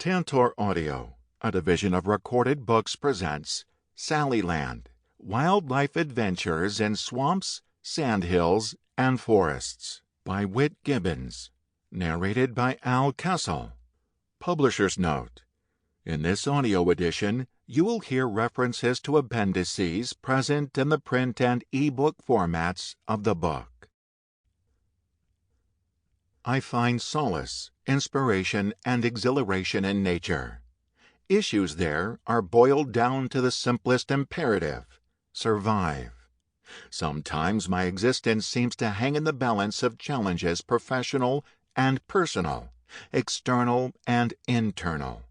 Tantor Audio, a division of Recorded Books, presents Salleyland, Wildlife Adventures in Swamps, Sandhills, and Forests by Whit Gibbons, narrated by Kessel. Publisher's note: in this audio edition, you will hear references to appendices present in the print and e-book formats of the book. I find solace, inspiration, and exhilaration in nature. Issues there are boiled down to the simplest imperative: survive. Sometimes my existence seems to hang in the balance of challenges, professional and personal, external and internal.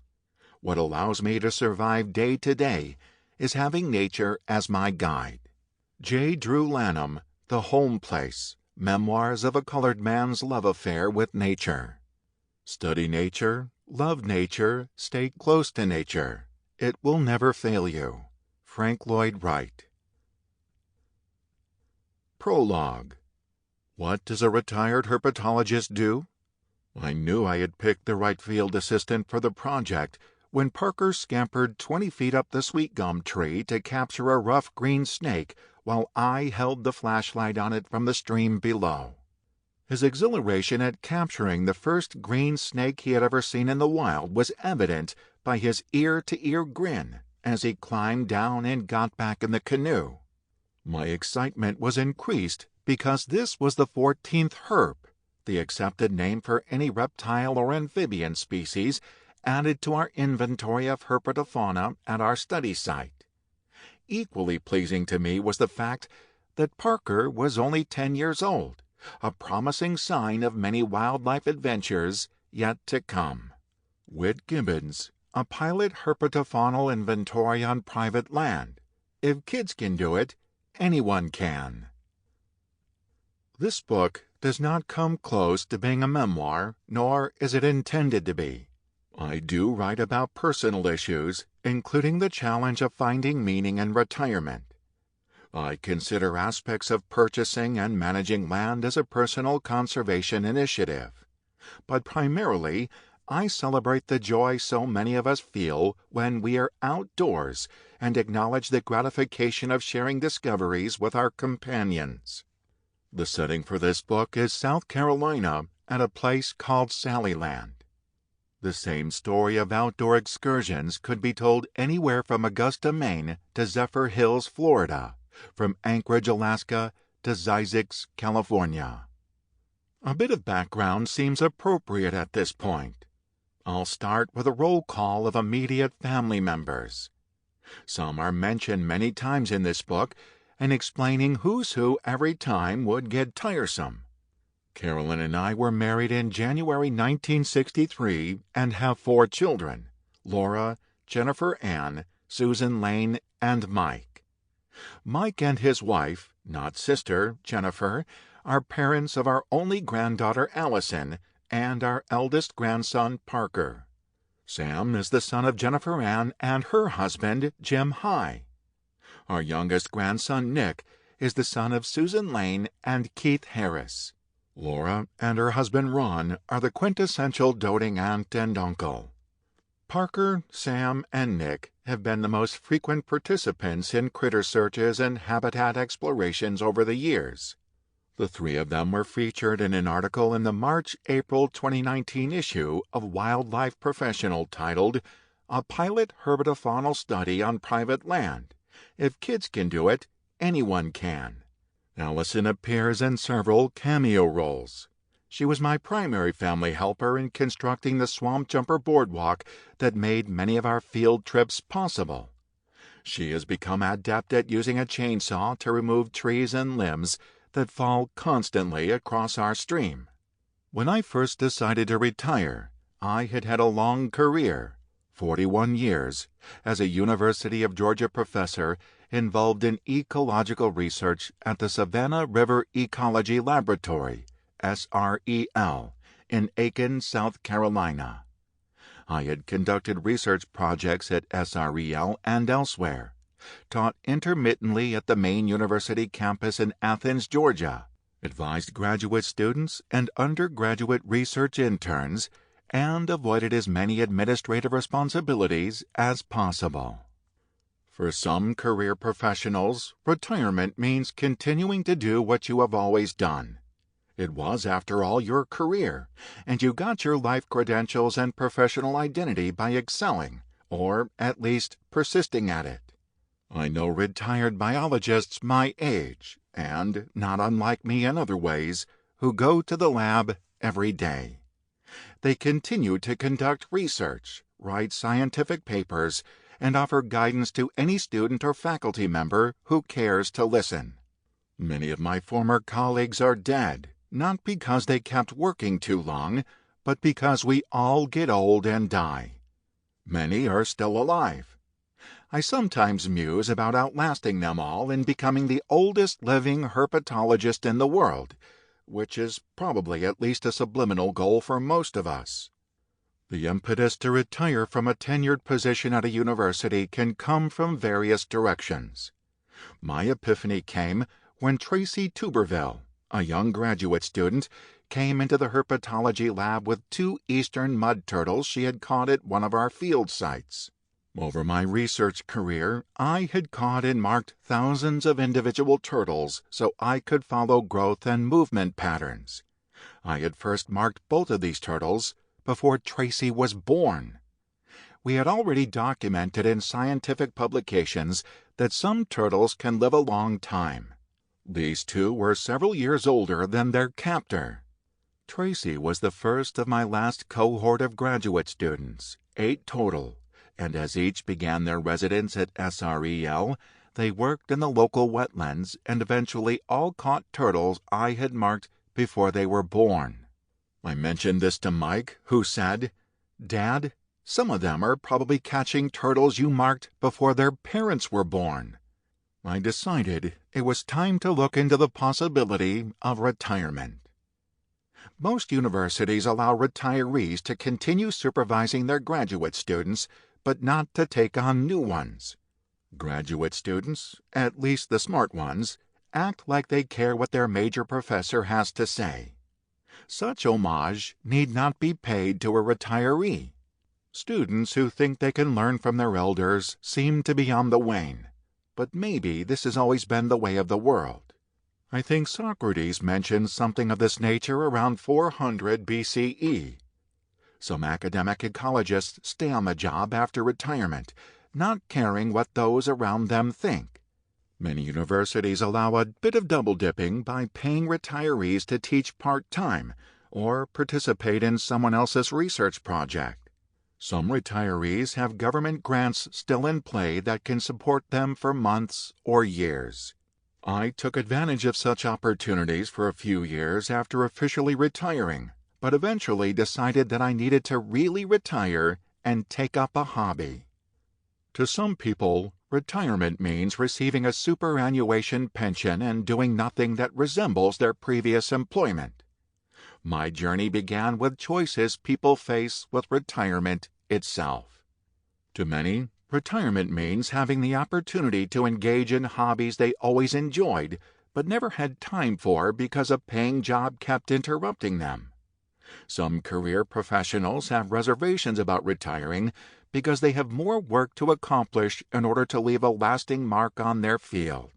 What allows me to survive day to day is having nature as my guide. J. Drew Lanham, The Home Place, Memoirs of a Colored Man's Love Affair with Nature. Study nature, love nature, stay close to nature. It will never fail you. Frank Lloyd Wright. Prologue. What does a retired herpetologist do? I knew I had picked the right field assistant for the project when Parker scampered 20 feet up the sweet gum tree to capture a rough green snake while I held the flashlight on it from the stream below. His exhilaration at capturing the first green snake he had ever seen in the wild was evident by his ear-to-ear grin as he climbed down and got back in the canoe. My excitement was increased because this was the 14th herp, the accepted name for any reptile or amphibian species, added to our inventory of herpetofauna at our study site. Equally pleasing to me was the fact that Parker was only 10 years old, a promising sign of many wildlife adventures yet to come. Whit Gibbons, A Pilot Herpetofaunal Inventory on Private Land. If kids can do it, anyone can. This book does not come close to being a memoir, nor is it intended to be. I do write about personal issues, including the challenge of finding meaning in retirement. I consider aspects of purchasing and managing land as a personal conservation initiative. But primarily, I celebrate the joy so many of us feel when we are outdoors and acknowledge the gratification of sharing discoveries with our companions. The setting for this book is South Carolina at a place called Salleyland. The same story of outdoor excursions could be told anywhere from Augusta, Maine to Zephyr Hills, Florida, from Anchorage, Alaska to Zzyzx, California. A bit of background seems appropriate at this point. I'll start with a roll call of immediate family members. Some are mentioned many times in this book, and explaining who's who every time would get tiresome. Carolyn and I were married in January 1963 and have 4 children: Laura, Jennifer Ann, Susan Lane, and Mike. Mike and his wife, not sister, Jennifer, are parents of our only granddaughter Allison and our eldest grandson Parker. Sam is the son of Jennifer Ann and her husband Jim High. Our youngest grandson Nick is the son of Susan Lane and Keith Harris. Laura and her husband Ron are the quintessential doting aunt and uncle. Parker, Sam, and Nick have been the most frequent participants in critter searches and habitat explorations over the years. The 3 of them were featured in an article in the March-April 2019 issue of Wildlife Professional titled A Pilot Herpetofaunal Study on Private Land. If kids can do it, anyone can. Allison appears in several cameo roles. She was my primary family helper in constructing the swamp jumper boardwalk that made many of our field trips possible. She has become adept at using a chainsaw to remove trees and limbs that fall constantly across our stream. When I first decided to retire, I had had a long career, 41 years, as a University of Georgia professor involved in ecological research at the Savannah River Ecology Laboratory, SREL, in Aiken, South Carolina. I had conducted research projects at SREL and elsewhere, taught intermittently at the main university campus in Athens, Georgia, advised graduate students and undergraduate research interns, and avoided as many administrative responsibilities as possible. For some career professionals, retirement means continuing to do what you have always done. It was, after all, your career, and you got your life credentials and professional identity by excelling, or at least persisting at it. I know retired biologists my age, and, not unlike me in other ways, who go to the lab every day. They continue to conduct research, write scientific papers, and offer guidance to any student or faculty member who cares to listen. Many of my former colleagues are dead, not because they kept working too long, but because we all get old and die. Many are still alive. I sometimes muse about outlasting them all and becoming the oldest living herpetologist in the world, which is probably at least a subliminal goal for most of us. The impetus to retire from a tenured position at a university can come from various directions. My epiphany came when Tracy Tuberville, a young graduate student, came into the herpetology lab with 2 eastern mud turtles she had caught at one of our field sites. Over my research career, I had caught and marked thousands of individual turtles so I could follow growth and movement patterns. I had first marked both of these turtles before Tracy was born. We had already documented in scientific publications that some turtles can live a long time. These 2 were several years older than their captor. Tracy was the first of my last cohort of graduate students, 8 total, and as each began their residence at SREL, they worked in the local wetlands and eventually all caught turtles I had marked before they were born. I mentioned this to Mike, who said, "Dad, some of them are probably catching turtles you marked before their parents were born." I decided it was time to look into the possibility of retirement. Most universities allow retirees to continue supervising their graduate students, but not to take on new ones. Graduate students, at least the smart ones, act like they care what their major professor has to say. Such homage need not be paid to a retiree. Students who think they can learn from their elders seem to be on the wane, but maybe this has always been the way of the world. I think Socrates mentioned something of this nature around 400 BCE. Some academic ecologists stay on the job after retirement, not caring what those around them think. Many universities allow a bit of double-dipping by paying retirees to teach part-time or participate in someone else's research project. Some retirees have government grants still in play that can support them for months or years. I took advantage of such opportunities for a few years after officially retiring, but eventually decided that I needed to really retire and take up a hobby. To some people, retirement means receiving a superannuation pension and doing nothing that resembles their previous employment. My journey began with choices people face with retirement itself. To many, retirement means having the opportunity to engage in hobbies they always enjoyed but never had time for because a paying job kept interrupting them. Some career professionals have reservations about retiring because they have more work to accomplish in order to leave a lasting mark on their field.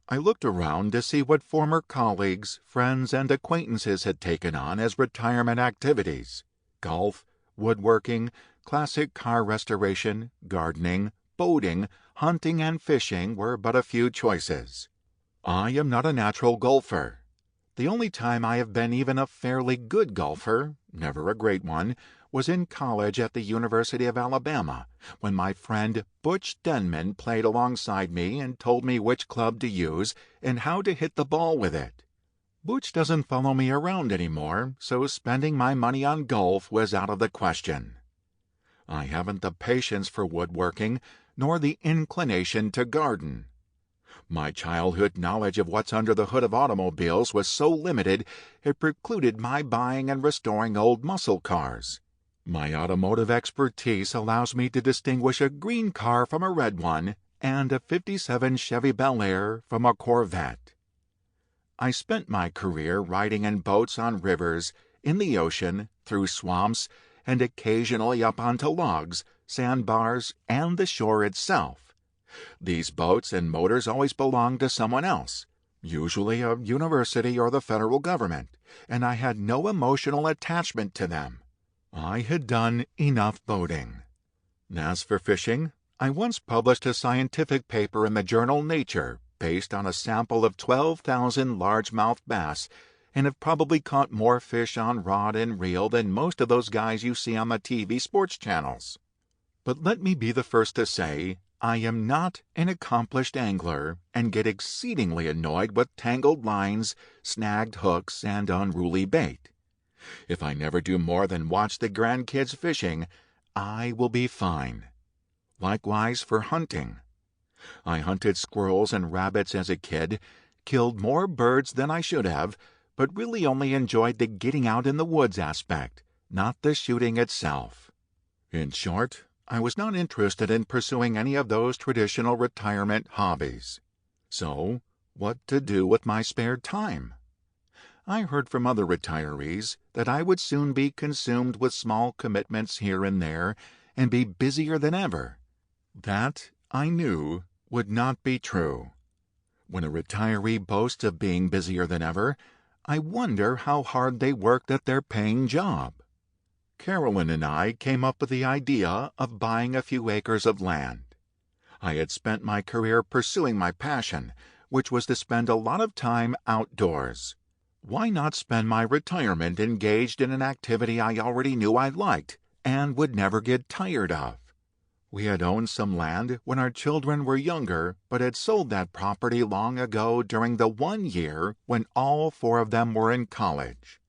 I looked around to see what former colleagues, friends, and acquaintances had taken on as retirement activities. Golf, woodworking, classic car restoration, gardening, boating, hunting, and fishing were but a few choices. I am not a natural golfer. The only time I have been even a fairly good golfer, never a great one, was in college at the University of Alabama, when my friend Butch Denman played alongside me and told me which club to use and how to hit the ball with it. Butch doesn't follow me around anymore, so spending my money on golf was out of the question. I haven't the patience for woodworking, nor the inclination to garden. My childhood knowledge of what's under the hood of automobiles was so limited it precluded my buying and restoring old muscle cars. My automotive expertise allows me to distinguish a green car from a red one and a '57 Chevy Bel Air from a Corvette. I spent my career riding in boats on rivers, in the ocean, through swamps, and occasionally up onto logs, sandbars, and the shore itself. These boats and motors always belonged to someone else, usually a university or the federal government, and I had no emotional attachment to them. I had done enough boating. As for fishing, I once published a scientific paper in the journal Nature based on a sample of 12,000 largemouth bass, and have probably caught more fish on rod and reel than most of those guys you see on the TV sports channels. But let me be the first to say, I am not an accomplished angler and get exceedingly annoyed with tangled lines, snagged hooks, and unruly bait. If I never do more than watch the grandkids fishing, I will be fine. Likewise for hunting. I hunted squirrels and rabbits as a kid, killed more birds than I should have, but really only enjoyed the getting out in the woods aspect, not the shooting itself. In short, I was not interested in pursuing any of those traditional retirement hobbies. So, what to do with my spare time? I heard from other retirees that I would soon be consumed with small commitments here and there and be busier than ever. That, I knew, would not be true. When a retiree boasts of being busier than ever, I wonder how hard they worked at their paying job. Carolyn and I came up with the idea of buying a few acres of land. I had spent my career pursuing my passion, which was to spend a lot of time outdoors. Why not spend my retirement engaged in an activity I already knew I liked and would never get tired of? We had owned some land when our children were younger, but had sold that property long ago during the 1 year when all 4 of them were in college.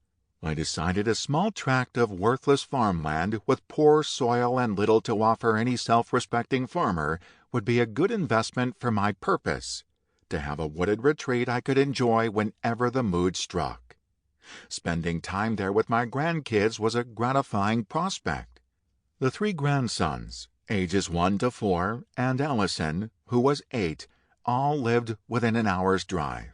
I decided a small tract of worthless farmland with poor soil and little to offer any self-respecting farmer would be a good investment for my purpose, to have a wooded retreat I could enjoy whenever the mood struck. Spending time there with my grandkids was a gratifying prospect. The 3 grandsons, ages 1 to 4, and Allison, who was 8, all lived within an hour's drive.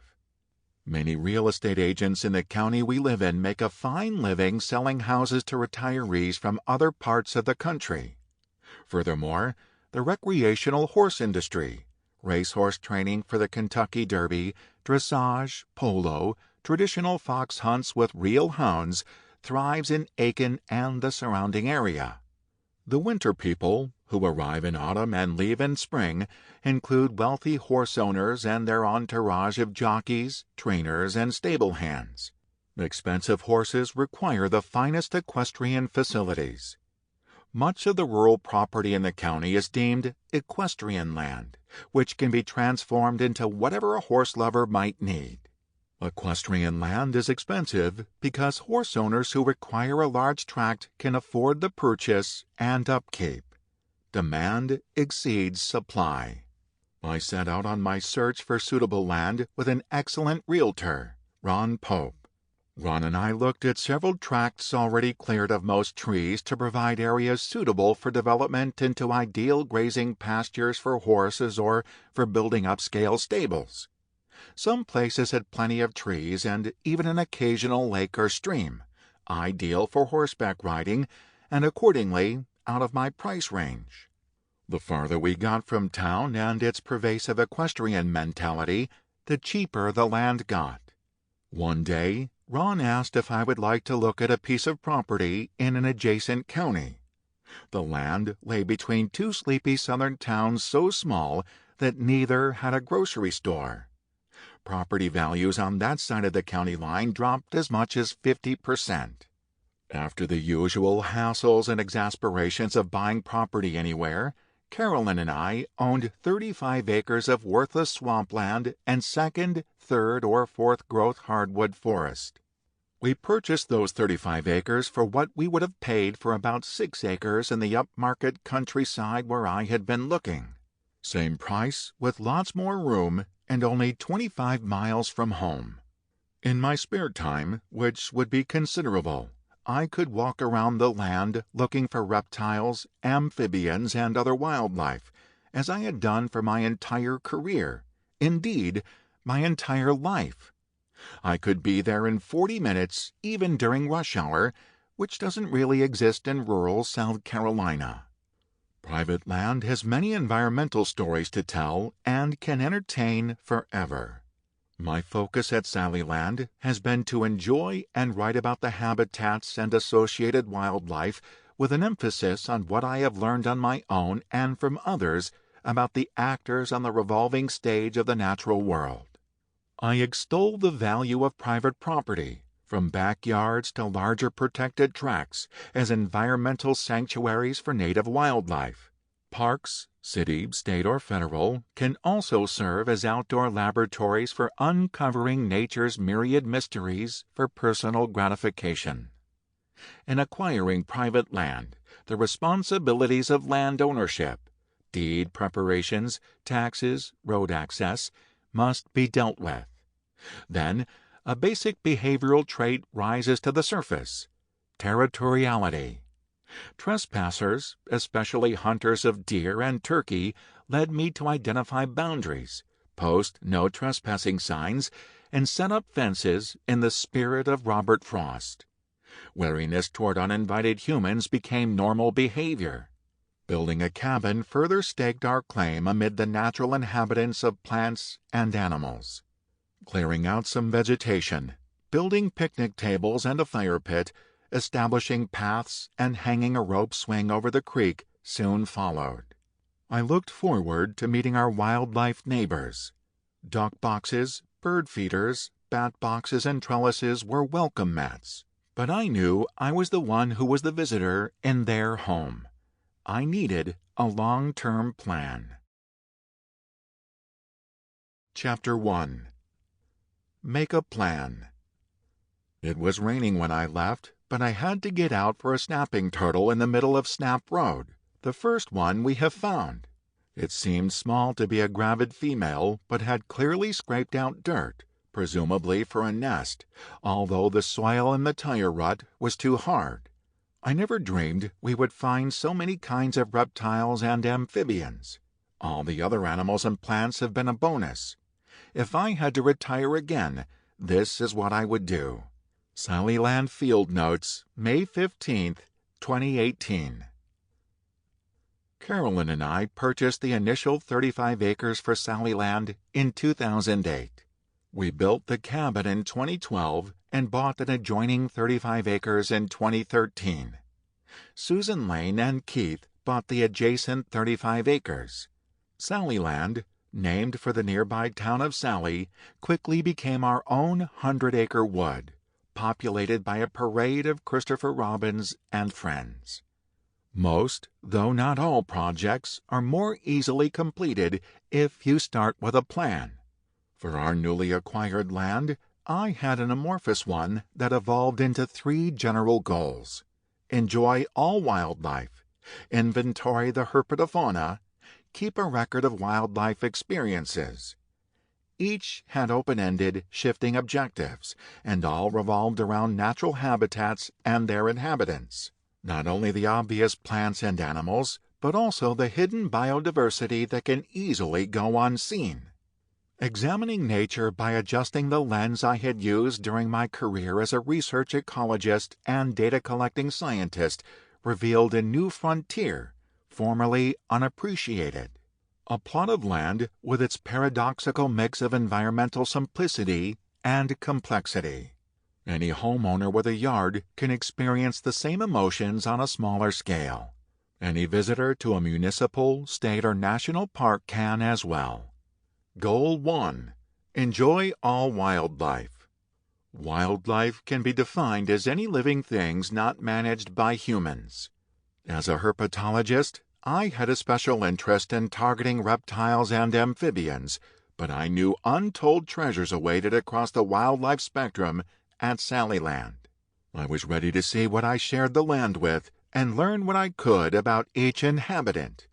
Many real estate agents in the county we live in make a fine living selling houses to retirees from other parts of the country. Furthermore, the recreational horse industry, racehorse training for the Kentucky Derby, dressage, polo, traditional fox hunts with real hounds, thrives in Aiken and the surrounding area. The winter people, who arrive in autumn and leave in spring, include wealthy horse owners and their entourage of jockeys, trainers, and stable hands. Expensive horses require the finest equestrian facilities. Much of the rural property in the county is deemed equestrian land, which can be transformed into whatever a horse lover might need. Equestrian land is expensive because horse owners who require a large tract can afford the purchase and upkeep. Demand exceeds supply. I set out on my search for suitable land with an excellent realtor, Ron Pope. Ron and I looked at several tracts already cleared of most trees to provide areas suitable for development into ideal grazing pastures for horses or for building upscale stables. Some places had plenty of trees and even an occasional lake or stream, ideal for horseback riding, and accordingly out of my price range. The farther we got from town and its pervasive equestrian mentality, the cheaper the land got. One day, Ron asked if I would like to look at a piece of property in an adjacent county. The land lay between 2 sleepy southern towns so small that neither had a grocery store. Property values on that side of the county line dropped as much as 50%. After the usual hassles and exasperations of buying property anywhere, Carolyn and I owned 35 acres of worthless swampland and 2nd, 3rd, or 4th growth hardwood forest. We purchased those 35 acres for what we would have paid for about 6 acres in the upmarket countryside where I had been looking. Same price, with lots more room, and only 25 miles from home. In my spare time, which would be considerable, I could walk around the land looking for reptiles, amphibians, and other wildlife, as I had done for my entire career, indeed, my entire life. I could be there in 40 minutes, even during rush hour, which doesn't really exist in rural South Carolina. Private land has many environmental stories to tell and can entertain forever. My focus at Salleyland has been to enjoy and write about the habitats and associated wildlife with an emphasis on what I have learned on my own and from others about the actors on the revolving stage of the natural world. I extol the value of private property, from backyards to larger protected tracts, as environmental sanctuaries for native wildlife. Parks, city, state, or federal, can also serve as outdoor laboratories for uncovering nature's myriad mysteries for personal gratification. In acquiring private land, the responsibilities of land ownership, deed preparations, taxes, road access, must be dealt with. Then, a basic behavioral trait rises to the surface: territoriality. Trespassers, especially hunters of deer and turkey, led me to identify boundaries, post no trespassing signs, and set up fences in the spirit of Robert Frost. Wariness toward uninvited humans became normal behavior. Building a cabin further staked our claim amid the natural inhabitants of plants and animals. Clearing out some vegetation, building picnic tables and a fire pit, establishing paths, and hanging a rope swing over the creek soon followed. I looked forward to meeting our wildlife neighbors. Duck boxes, bird feeders, bat boxes, and trellises were welcome mats, but I knew I was the one who was the visitor in their home. I needed a long-term plan. Chapter 1. Make a plan. It was raining when I left, but I had to get out for a snapping turtle in the middle of Snap Road, the first one we have found. It seemed small to be a gravid female, but had clearly scraped out dirt, presumably for a nest, although the soil in the tire rut was too hard. I never dreamed we would find so many kinds of reptiles and amphibians. All the other animals and plants have been a bonus. If I had to retire again, this is what I would do. Salleyland Field Notes, May 15, 2018. Carolyn and I purchased the initial 35 acres for Salleyland in 2008. We built the cabin in 2012 and bought an adjoining 35 acres in 2013. Susan Lane and Keith bought the adjacent 35 acres. Salleyland, named for the nearby town of Salley, quickly became our own 100-acre wood, populated by a parade of Christopher Robins and friends. Most, though not all, projects are more easily completed if you start with a plan. For our newly acquired land, I had an amorphous one that evolved into 3 general goals: enjoy all wildlife, inventory the herpetofauna, keep a record of wildlife experiences. Each had open-ended, shifting objectives, and all revolved around natural habitats and their inhabitants. Not only the obvious plants and animals, but also the hidden biodiversity that can easily go unseen. Examining nature by adjusting the lens I had used during my career as a research ecologist and data-collecting scientist revealed a new frontier, formerly unappreciated. A plot of land with its paradoxical mix of environmental simplicity and complexity. Any homeowner with a yard can experience the same emotions on a smaller scale. Any visitor to a municipal, state, or national park can as well. Goal 1. Enjoy all wildlife. Wildlife can be defined as any living things not managed by humans. As a herpetologist, I had a special interest in targeting reptiles and amphibians, but I knew untold treasures awaited across the wildlife spectrum at Salleyland. I was ready to see what I shared the land with and learn what I could about each inhabitant.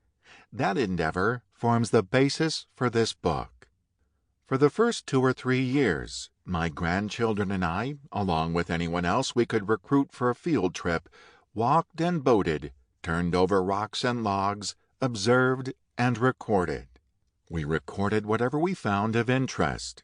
That endeavor forms the basis for this book. For the first 2 or 3 years, my grandchildren and I, along with anyone else we could recruit for a field trip, walked and boated, turned over rocks and logs, observed and recorded. We recorded whatever we found of interest.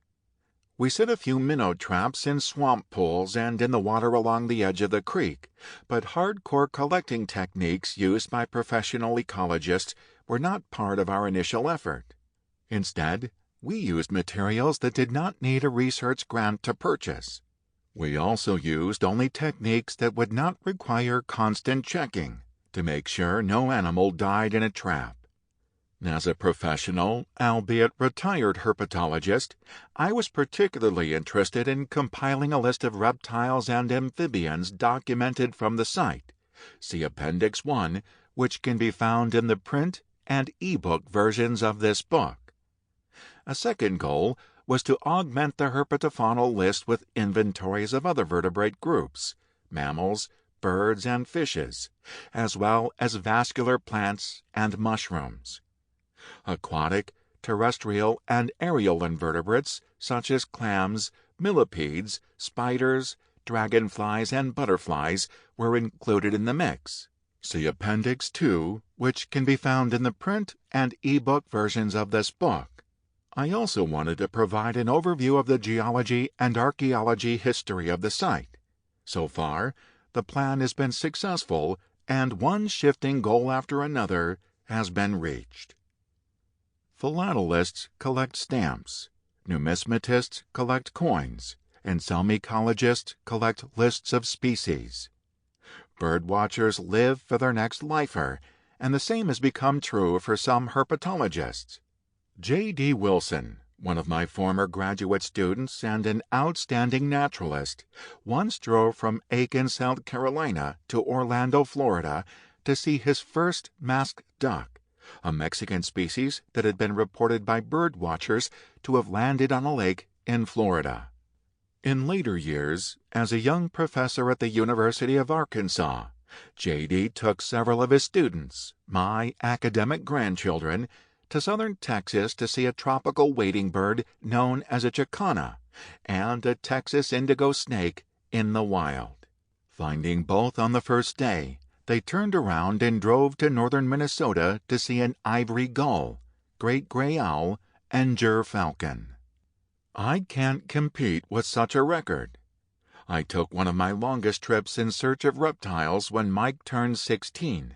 We set a few minnow traps in swamp pools and in the water along the edge of the creek, but hardcore collecting techniques used by professional ecologists were not part of our initial effort. Instead, we used materials that did not need a research grant to purchase. We also used only techniques that would not require constant checking to make sure no animal died in a trap. As a professional, albeit retired herpetologist, I was particularly interested in compiling a list of reptiles and amphibians documented from the site. See Appendix 1, which can be found in the print and ebook versions of this book. A second goal was to augment the herpetofaunal list with inventories of other vertebrate groups, mammals, birds, and fishes, as well as vascular plants and mushrooms. Aquatic, terrestrial, and aerial invertebrates such as clams, millipedes, spiders, dragonflies, and butterflies were included in the mix. See Appendix 2, which can be found in the print and ebook versions of this book. I also wanted to provide an overview of the geology and archaeology history of the site. So far, the plan has been successful, and one shifting goal after another has been reached. Philatelists collect stamps, numismatists collect coins, and some ecologists collect lists of species. Birdwatchers live for their next lifer, and the same has become true for some herpetologists. J.D. Wilson, one of my former graduate students and an outstanding naturalist, once drove from Aiken, South Carolina to Orlando, Florida, to see his first masked duck, a Mexican species that had been reported by birdwatchers to have landed on a lake in Florida. In later years, as a young professor at the University of Arkansas, J.D. took several of his students, my academic grandchildren, to southern Texas to see a tropical wading bird known as a chicana and a Texas indigo snake in the wild. Finding both on the first day, they turned around and drove to northern Minnesota to see an ivory gull, great gray owl, and gerfalcon. I can't compete with such a record. I took one of my longest trips in search of reptiles when Mike turned 16.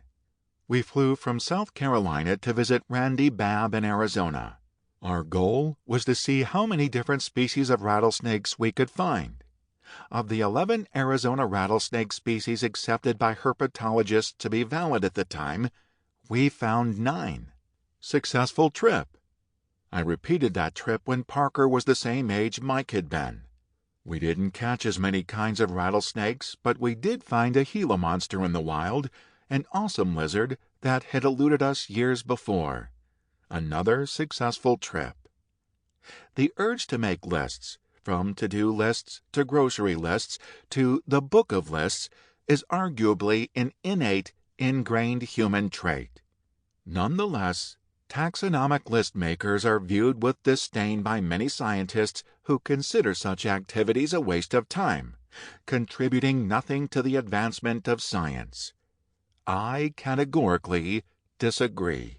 We flew from South Carolina to visit Randy Babb in Arizona. Our goal was to see how many different species of rattlesnakes we could find. Of the 11 Arizona rattlesnake species accepted by herpetologists to be valid at the time, we found 9. Successful trip. I repeated that trip when Parker was the same age Mike had been. We didn't catch as many kinds of rattlesnakes, but we did find a Gila monster in the wild, an awesome lizard that had eluded us years before. Another successful trip. The urge to make lists, from to-do lists to grocery lists to the book of lists, is arguably an innate, ingrained human trait. Nonetheless, taxonomic list makers are viewed with disdain by many scientists who consider such activities a waste of time, contributing nothing to the advancement of science. I categorically disagree.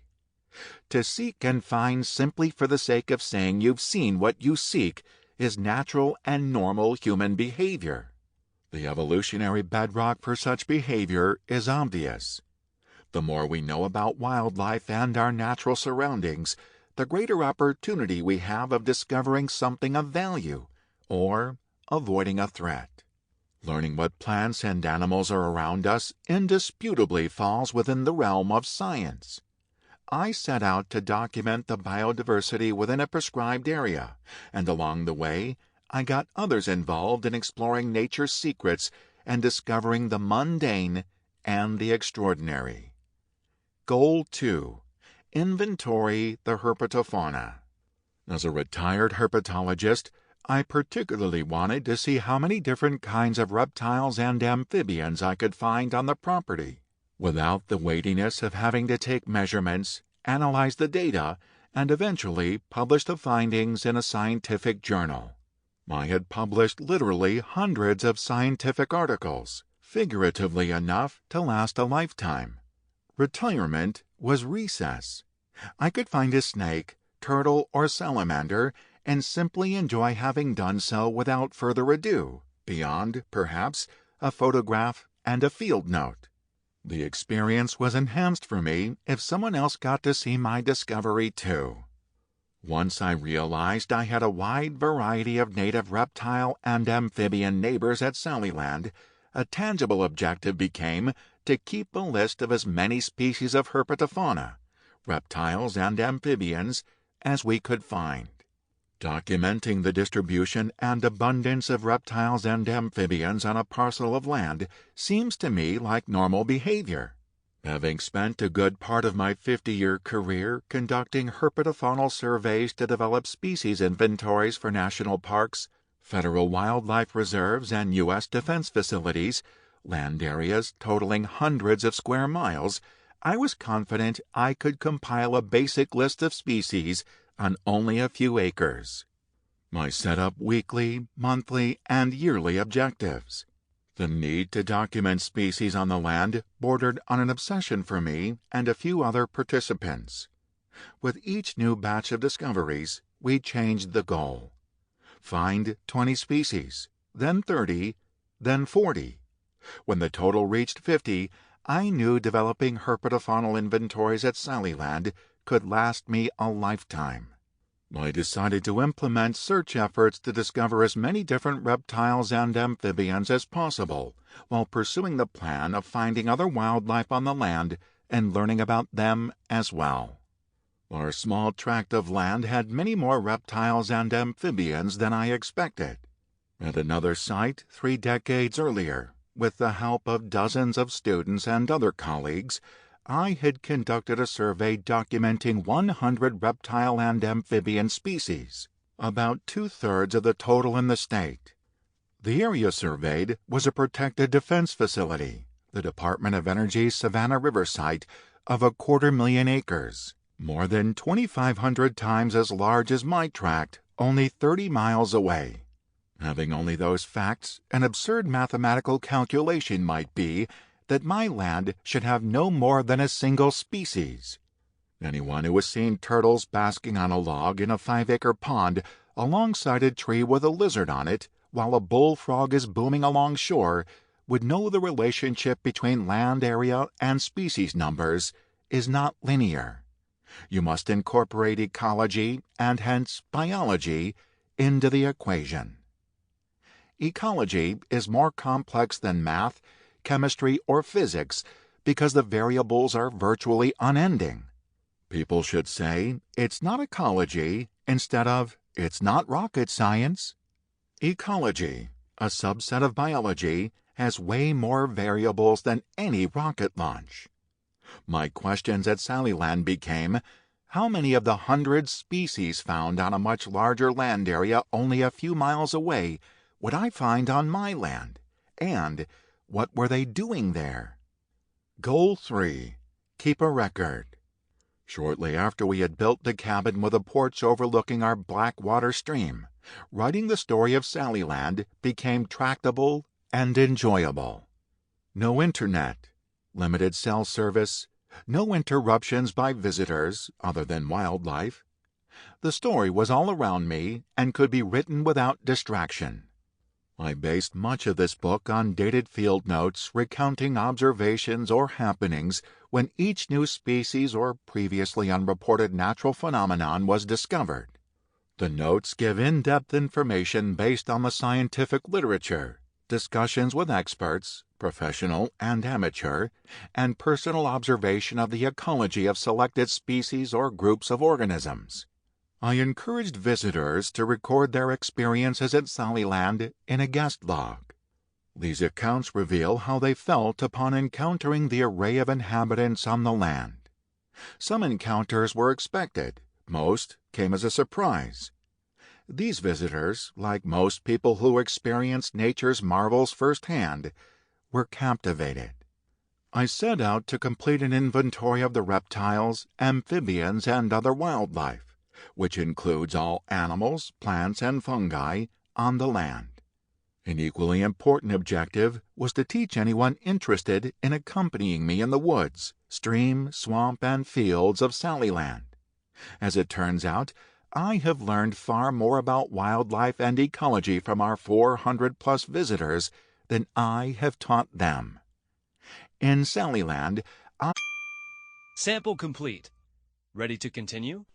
To seek and find simply for the sake of saying you've seen what you seek is natural and normal human behavior. The evolutionary bedrock for such behavior is obvious. The more we know about wildlife and our natural surroundings, the greater opportunity we have of discovering something of value or avoiding a threat. Learning what plants and animals are around us indisputably falls within the realm of science. I set out to document the biodiversity within a prescribed area, and along the way, I got others involved in exploring nature's secrets and discovering the mundane and the extraordinary. Goal 2. Inventory the herpetofauna. As a retired herpetologist, I particularly wanted to see how many different kinds of reptiles and amphibians I could find on the property, without the weightiness of having to take measurements, analyze the data, and eventually publish the findings in a scientific journal. I had published literally hundreds of scientific articles, figuratively enough to last a lifetime. Retirement was recess. I could find a snake, turtle, or salamander and simply enjoy having done so without further ado, beyond, perhaps, a photograph and a field note. The experience was enhanced for me if someone else got to see my discovery too. Once I realized I had a wide variety of native reptile and amphibian neighbors at Salleyland, a tangible objective became to keep a list of as many species of herpetofauna, reptiles and amphibians, as we could find. Documenting the distribution and abundance of reptiles and amphibians on a parcel of land seems to me like normal behavior. Having spent a good part of my 50-year career conducting herpetofaunal surveys to develop species inventories for national parks, federal wildlife reserves, and U.S. defense facilities, land areas totaling hundreds of square miles, I was confident I could compile a basic list of species on only a few acres. I set up weekly, monthly, and yearly objectives. The need to document species on the land bordered on an obsession for me and a few other participants. With each new batch of discoveries, we changed the goal. Find 20 species, then 30, then 40. When the total reached 50, I knew developing herpetofaunal inventories at Salleyland could last me a lifetime. I decided to implement search efforts to discover as many different reptiles and amphibians as possible, while pursuing the plan of finding other wildlife on the land and learning about them as well. Our small tract of land had many more reptiles and amphibians than I expected. At another site 3 decades earlier, with the help of dozens of students and other colleagues, I had conducted a survey documenting 100 reptile and amphibian species, about 2/3 of the total in the state. The area surveyed was a protected defense facility, the Department of Energy's Savannah River site, of 250,000 acres, more than 2,500 times as large as my tract, only 30 miles away. Having only those facts, an absurd mathematical calculation might be that my land should have no more than a single species. Anyone who has seen turtles basking on a log in a 5-acre pond alongside a tree with a lizard on it while a bullfrog is booming along shore would know the relationship between land area and species numbers is not linear. You must incorporate ecology, and hence biology, into the equation. Ecology is more complex than math, chemistry, or physics because the variables are virtually unending. People should say, it's not ecology, instead of, it's not rocket science. Ecology, a subset of biology, has way more variables than any rocket launch. My questions at Salleyland became, how many of the 100 species found on a much larger land area only a few miles away would I find on my land? And what were they doing there? Goal 3. Keep a record. Shortly after we had built the cabin with a porch overlooking our Blackwater stream, writing the story of Salleyland became tractable and enjoyable. No internet, limited cell service, no interruptions by visitors other than wildlife. The story was all around me and could be written without distraction. I based much of this book on dated field notes recounting observations or happenings when each new species or previously unreported natural phenomenon was discovered. The notes give in-depth information based on the scientific literature, discussions with experts, professional and amateur, and personal observation of the ecology of selected species or groups of organisms. I encouraged visitors to record their experiences at Salleyland in a guest log. These accounts reveal how they felt upon encountering the array of inhabitants on the land. Some encounters were expected, most came as a surprise. These visitors, like most people who experience nature's marvels firsthand, were captivated. I set out to complete an inventory of the reptiles, amphibians, and other wildlife, which includes all animals, plants, and fungi on the land. An equally important objective was to teach anyone interested in accompanying me in the woods, stream, swamp, and fields of Salleyland. As it turns out, I have learned far more about wildlife and ecology from our 400-plus visitors than I have taught them. In Salleyland, Sample complete. Ready to continue?